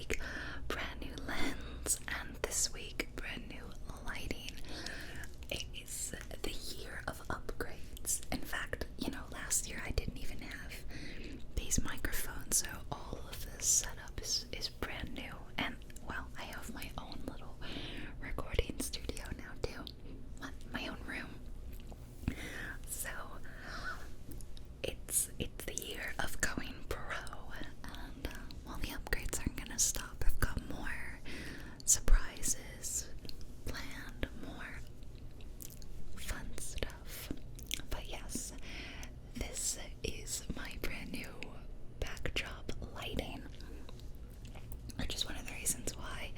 week, brand new lens, and this week, brand new lighting. It is the year of upgrades. In fact, you know, last year I didn't even have these microphones, so all of this setup is brand new. And, well, I have my own little recording studio now, too. My own room. So, it's the year of going pro, and while the upgrades aren't gonna stop, I've got more surprises planned, more fun stuff. But yes, this is my brand new backdrop lighting, which is one of the reasons why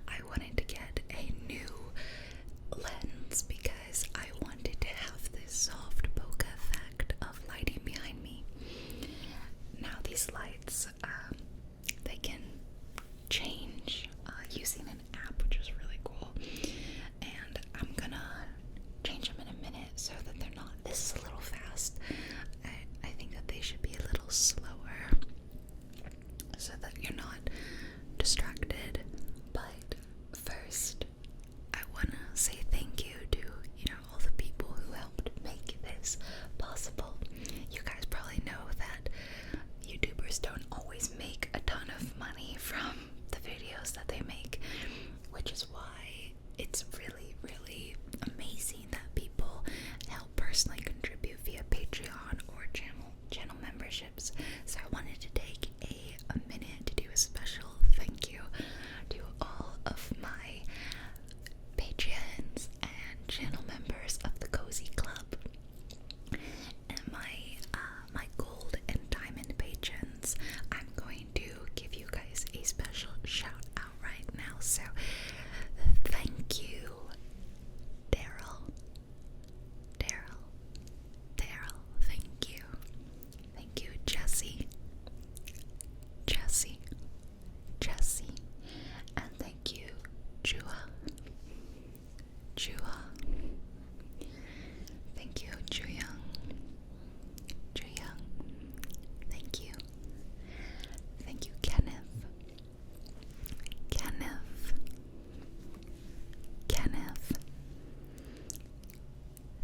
I wanted to get a new lens, because I wanted to have this soft bokeh effect of lighting behind me. Now these lights, they can change using an app, which is really cool, and I'm gonna change them in a minute so that they're not, this is a little fast. I think that they should be a little slower so that you're not distracted. But first, I want to say thank you to, you know, all the people who helped make this possible. You guys probably know that YouTubers don't always make a ton of money from the videos that they make, which is why it's really, really amazing that people help personally contribute via Patreon or channel memberships. So I wanted to take a minute to do a special thank you to all of my Patreons and channel members of the Cozy Club, and my gold and diamond patrons. I'm going to give you guys a special shout out right now. So thank you, Daryl, thank you, Jesse, and thank you, Jua, thank you, Juyang, thank you, Kenneth,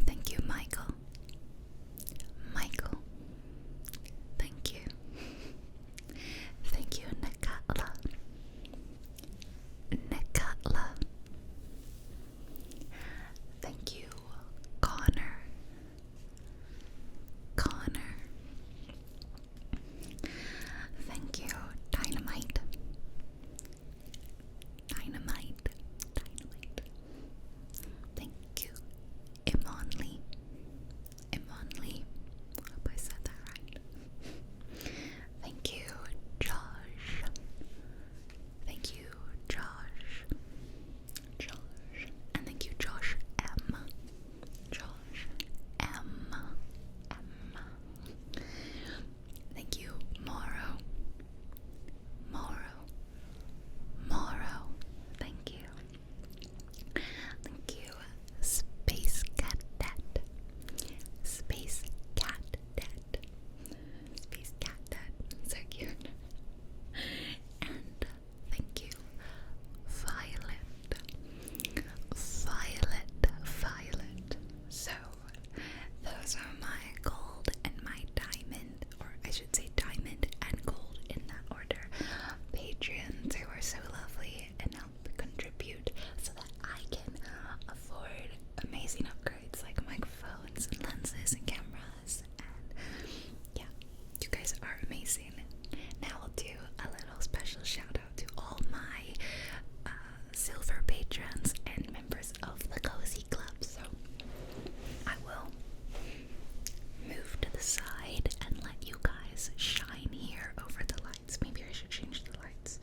thank you, Michael, thank you, Nakatla, thank you, Connor, thank you, Dynamite, thank you, Imonly, hope I said that right, thank you, Josh, and thank you, Josh M. Thank you, Morrow, thank you, Space Cat, so cute, and thank you, Violet. So those are my gold and my diamond, or I should say diamond and gold in that order, patrons who are so lovely and help contribute so that I can afford amazing upgrades like microphones and lenses and cameras. And yeah, you guys are amazing. Now I'll do a little special shout out to all my silver patrons and members of the Cozy Club. So I will move to the side and let you guys shine here over the lights. Maybe I should change the lights.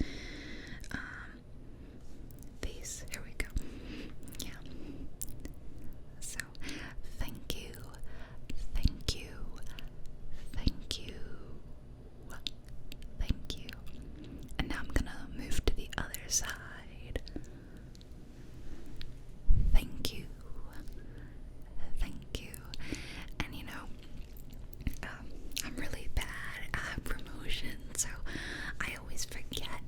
Here we go. Yeah. So thank you, and now I'm gonna move to the other side. Thank you, and you know, I'm really bad at promotion, so I always forget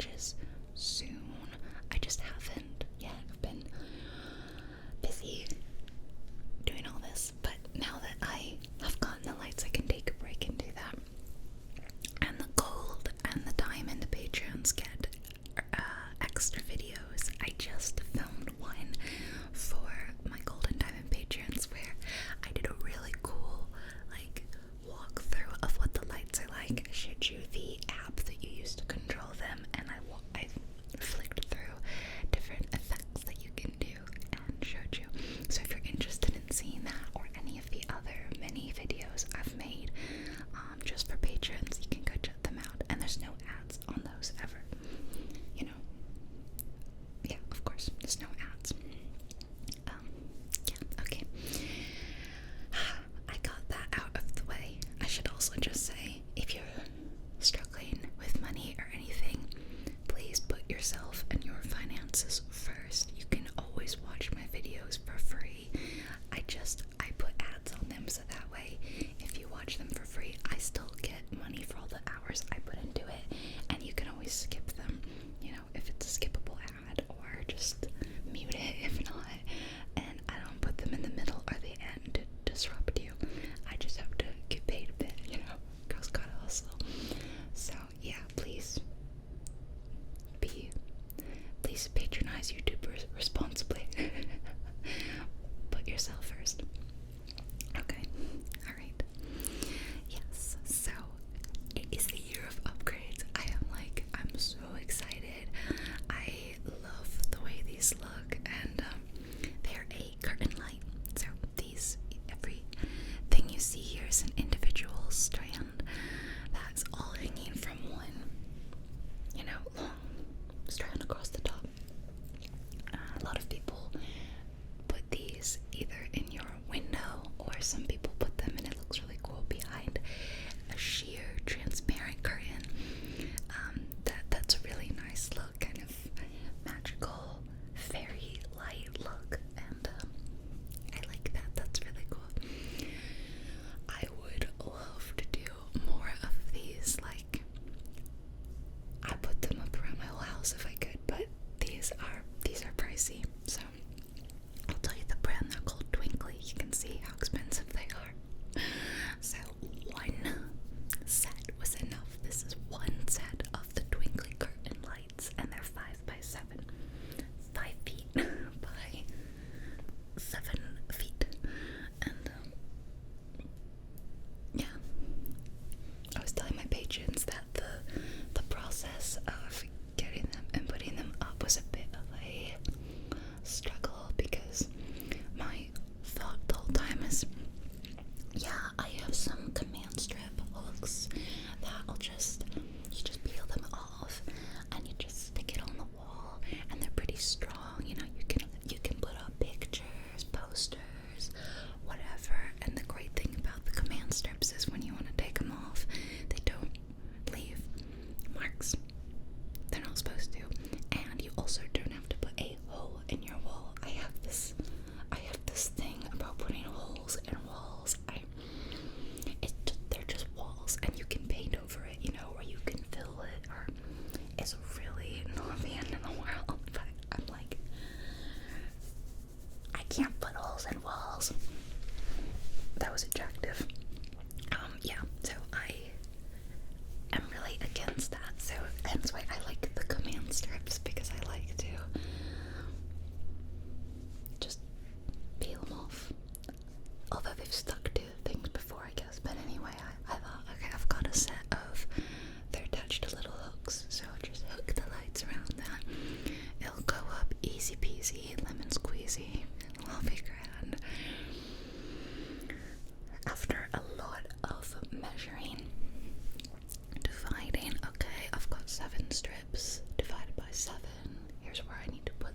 changes soon. I just haven't yet. I've been busy doing all this, but now that I have gotten the lights, I can take a break and do that. And the gold and the diamond Patreons get extra videos. I just filmed one for my gold and diamond Patreons where I did a really cool like walkthrough of what the lights are like. I showed you the app that you use to control them, and I flicked through different effects that you can do and showed you. So if you're interested in seeing that or any of the other mini videos I've made just for patrons, you can go check them out. And there's no ads on those ever. You know. Yeah, of course, there's no ads. Yeah, okay. I got that out of the way. I should also just say, if you're struggling with money or anything, please put yourself and your finances first. You can always watch my videos for free. I put ads on them, so that way if you watch them for free, I still get money for all the hours I put into it, and you can always skip them, you know, if it's a skippable ad, or just mute it if not, and I don't put them in the middle or the end to disrupt you. I just have to get paid a bit, you know, girls gotta hustle. So yeah, please patronize YouTubers responsibly. Put yourself first. Okay, alright. Yes, so it is the year of upgrades. I'm so excited. I love the way these look, and they're a curtain light. So everything you see here is an individual strand that's all hanging from one, you know, long strand across the top. A lot of people put these either in your window, or some people put them, and it looks really cool, behind a sheer transparent curtain. That's a really nice look, kind of magical fairy light look, and I like that. That's really cool. I would love to do more of these. Like, I put them up around my whole house if I could, but these are pricey, so I'll tell you the brand. They're called Twinkly. You can see how expensive they are. So one set was enough. This is one set of the Twinkly curtain lights, and they're 5 by 7, 5 feet by 7 feet, and yeah. I was telling my patrons that the process of getting them and putting them up was a bit of a struggle, because my thought the whole time is, yeah, I have some command strip hooks that you just peel them off and you just stick it on the wall, and they're pretty strong, you know, you can put up pictures, posters, whatever. And the great thing about the command strips is when you want to take them off, they don't leave marks. They're not supposed to. And you also don't have to put a hole in your wall. I have this thing about putting holes in walls. They're just walls, and you can paint over it, you know, or you can fill it, or it's really not the end of the world. But I'm like, I can't put holes in walls. That was attractive. Yeah, so I am really against that. So hence why I like the command strips, because I like to just peel them off. Although they've stuck to things before, I guess. But anyway, I thought, okay, I've got a set of, they're attached to little hooks, so I'll just hook the lights around that. It'll go up easy peasy, lemon squeezy, it'll be grand. After a lot of measuring, dividing, okay, I've got 7 strips divided by 7. Here's where I need to put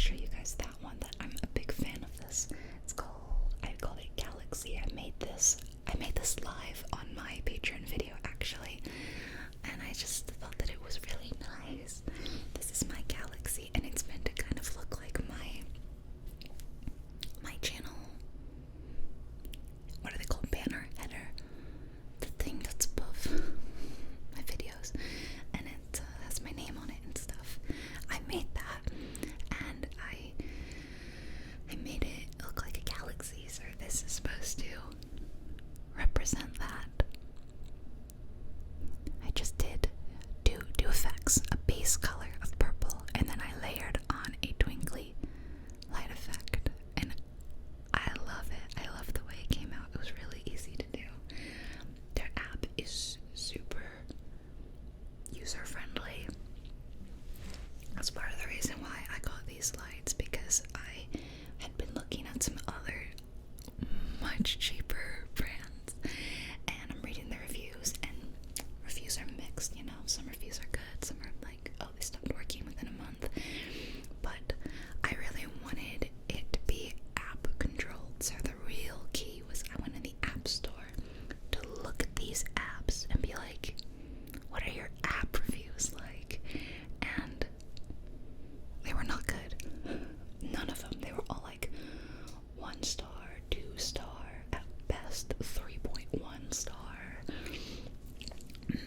show you guys that one. That I'm a big fan of this. I called it Galaxy. I made this live on my Patreon video actually, and I just thought that it was really nice. This is my Galaxy, and it's meant to kind of look like my channel. What are they called? Banner, header, the thing that's above my videos, and it has my name on it and stuff. I made that, and I made it look like a galaxy, so this is supposed to represent that. I just did two effects, a base color of purple, and then I layered on a twinkly light effect, and I love it. I love the way it came out. It was really easy to do. Their app is super user-friendly. That's part of the reason why I got these lights, because I had been looking at some other much cheaper brands, and I'm reading the reviews, and reviews are mixed, you know. Some reviews are good, some are like, oh, they stopped working within a month. But I really wanted it to be app controlled, so the real key was I went in the app store to look at these apps and be like, what are your app reviews like? And they were not good. None of them. They were all like 1 star, 2 star, at best 3.1 star.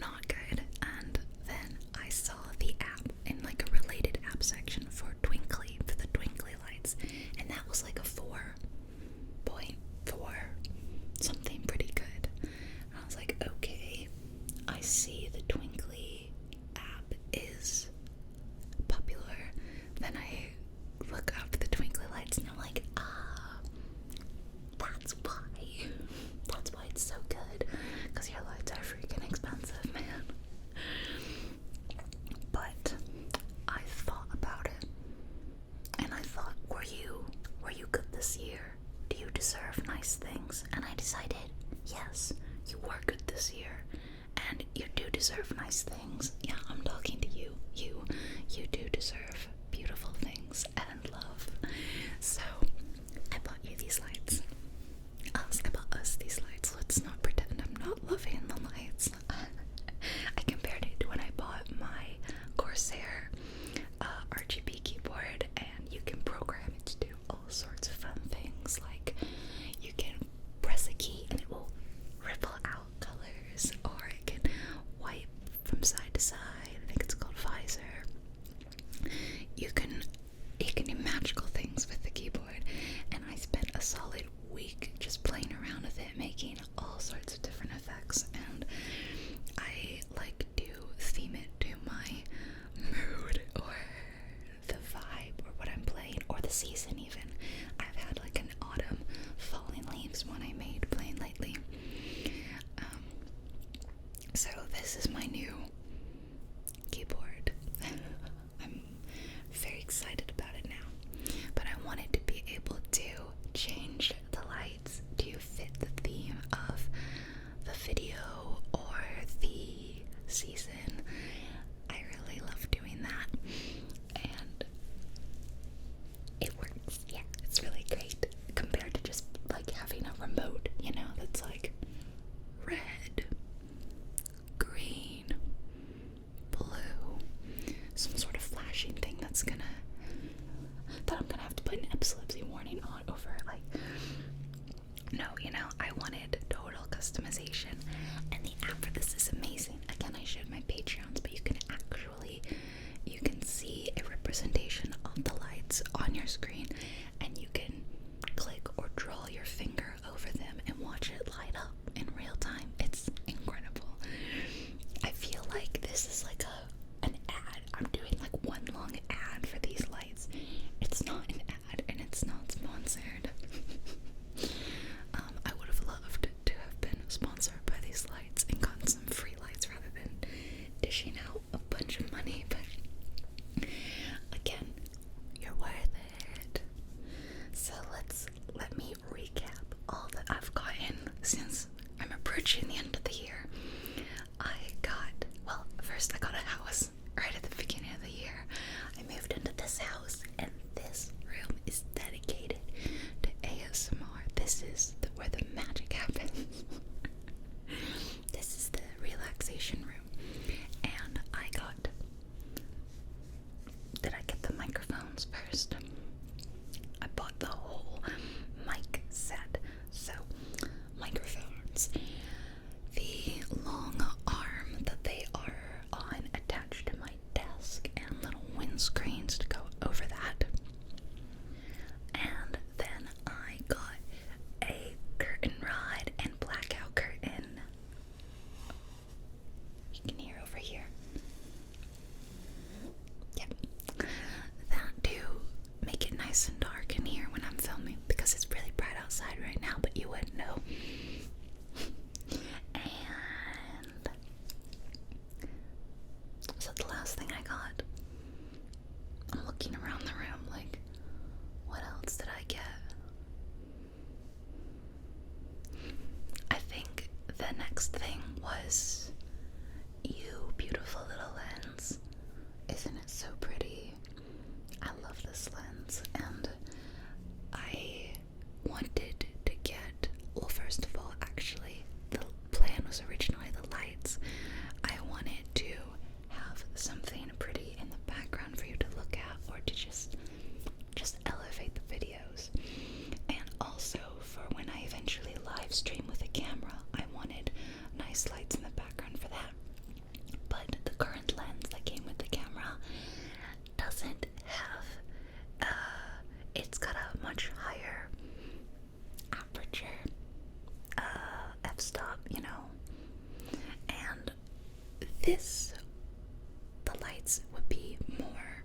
Not good. And then I saw the app in like a related app section for the twinkly lights, and that was like a 4.4, something pretty good. And I was like, okay, I see the twinkly app is popular. Then I look up the twinkly lights, and I'm like, that's why. That's why it's so good. Because your lights are freaking expensive, man. But I thought about it, and I thought, were you good this year? Do you deserve nice things? And I decided, yes, you were good this year, and you do deserve nice things. Yeah, I'm talking to you. You do deserve beautiful things and love. So I bought you these lights. I bought us these lights. Let's not pretend I'm not loving the lights. I compared it to when I bought my Corsair RGB keyboard, and you can program it to do all sorts of fun things. Like, you can press a key and it will ripple out colors, or it can wipe from side to side. I think it's called visor. You can do magical things with the keyboard, and I spent a solid week just playing around with it, making all sorts of different effects, and I like to theme it to my mood or the vibe or what I'm playing, or the season even. I've had like an autumn falling leaves one I made playing lately. So this is my new keyboard. I'm very excited about it now, but I wanted to be able to change the lights to fit the theme of the video or the season. I really love doing that, and it works. Yeah, it's really great compared to just like having a remote, you know, that's like red, green, blue, some sort of flashing thing that I'm gonna have to put an epilepsy warning on over it. Like, no, you know, I wanted total customization, and the app for this is amazing. Again, I showed my Patreons, but you can see a representation of the lights on your screen, and you can click or draw your finger over them and watch it light up in real time. It's incredible. I feel like this is like an ad. I'm doing like one long ad for these lights. It's not an ad, and it's not sponsored. I would have loved to have been sponsored by these lights and gotten some free lights rather than dishing out a bunch of money, but again, you're worth it. first. I bought the whole mic set. So, microphones. The long arm that they are on attached to my desk, and little windscreens to go over that. And then I got a curtain rod and blackout curtain. You can hear over here. Yep. That to make it nice and dark in here when I'm filming, because it's really bright outside right now, but you wouldn't know. And so the last thing I got, I'm looking around the room like, what else did I get? I think the next thing was you beautiful little lens. Isn't it so pretty? I love this lens, and I wanted to get, well, first of all, actually, the plan was originally the lights. I wanted to have something pretty in the background for you to look at, or to just elevate the videos. And also, for when I eventually live stream with a camera, I wanted nice lights in the background for that. But the current lens that came with the camera doesn't have, it's got a much higher aperture, f-stop, you know, and the lights would be more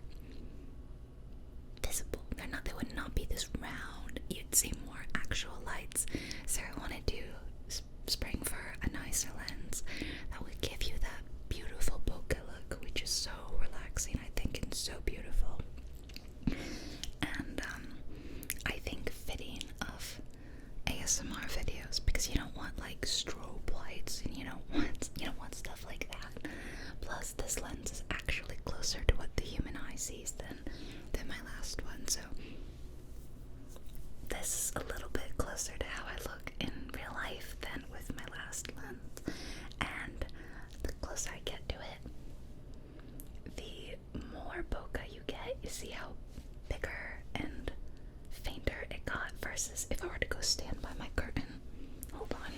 visible. They would not be this round. You'd see more actual lights. So I wanted to spring for a nicer lens that would give you that beautiful bokeh look, which is so relaxing, I think, and so beautiful. And I think fitting of ASMR videos, because you don't want like strobe lights, and you don't want stuff like that. Plus, this lens is actually closer to what the human eye sees than my last one, so this is a little bit closer to how I look in real life than with my last lens. And the closer I get to it, the more bokeh you get. You see how bigger and fainter it got versus if I were to go stand by my curtain. Hold on.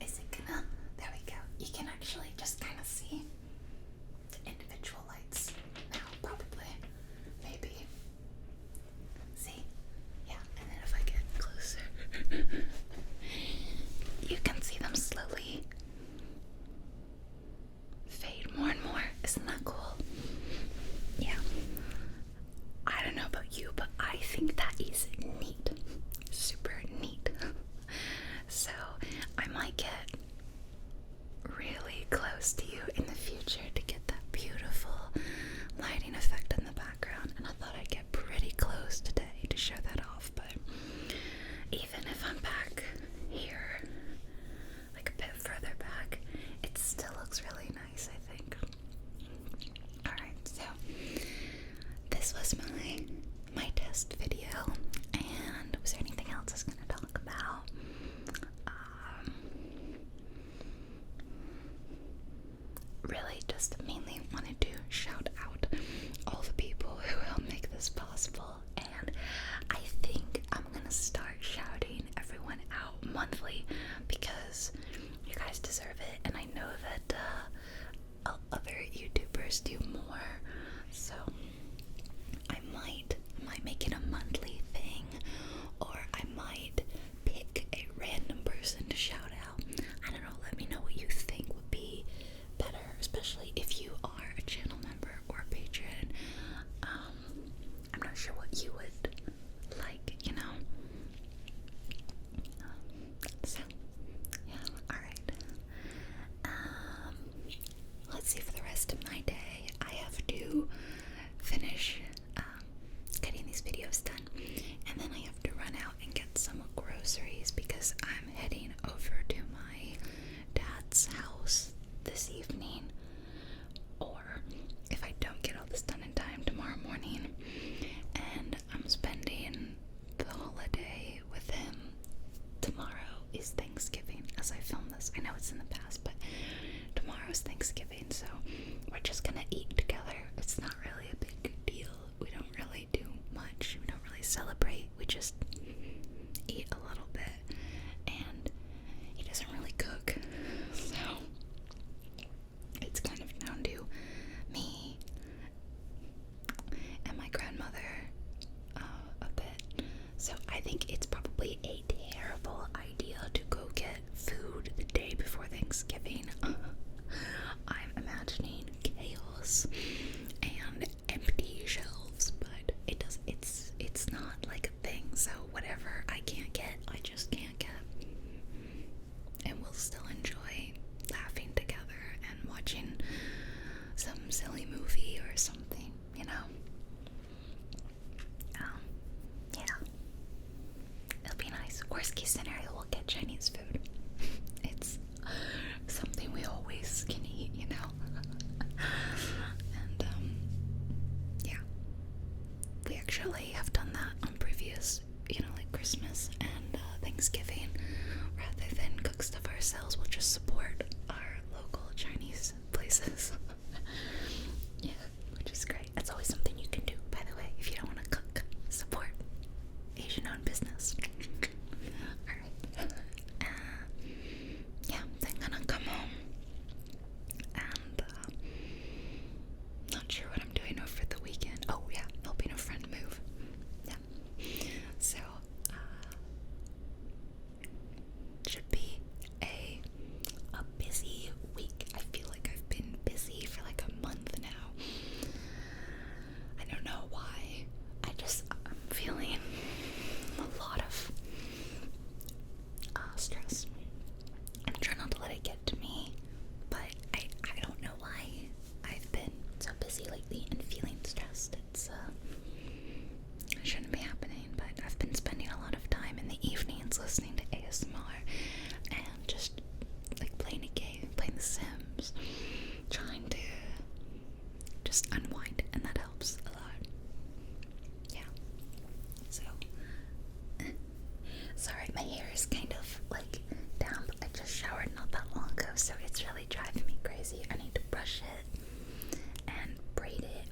Is it gonna? There we go. You can actually just kind of see the individual lights now, probably. Maybe. See? Yeah, and then if I get closer, you can see them slowly think it's probably a terrible idea to go get food the day before Thanksgiving. I'm imagining chaos and empty shelves, but it's not like a thing, so whatever I can't get, I just can't get. And we'll still enjoy laughing together and watching some silly movie or something, you know? Yeah. It'll be nice. Worst case scenario, we'll get Chinese food. It's something we always can eat, you know? And, yeah. We actually have done that on previous, you know, like Christmas and Thanksgiving. Rather than cook stuff ourselves, we'll just support our local Chinese places. Yeah, which is great. That's always something you can do, by the way, if you don't want to cook. Support Asian-owned business. Alright. Yeah, then gonna come home and not sure what I'm doing over the weekend. Oh yeah, helping a friend move. Yeah. So should be a busy week. I feel like I've been busy for like a month now. I don't know why. I'm feeling a lot of stress. I'm trying not to let it get to me, but I don't know why I've been so busy lately and feeling stressed. It shouldn't be happening, but I've been spending a lot of time in the evenings listening to ASMR and just like playing a game, playing The Sims, trying to just unwind, and that helps a lot. Yeah. So, sorry, my hair is kind of like down, but I just showered not that long ago, so it's really driving me crazy. I need to brush it and braid it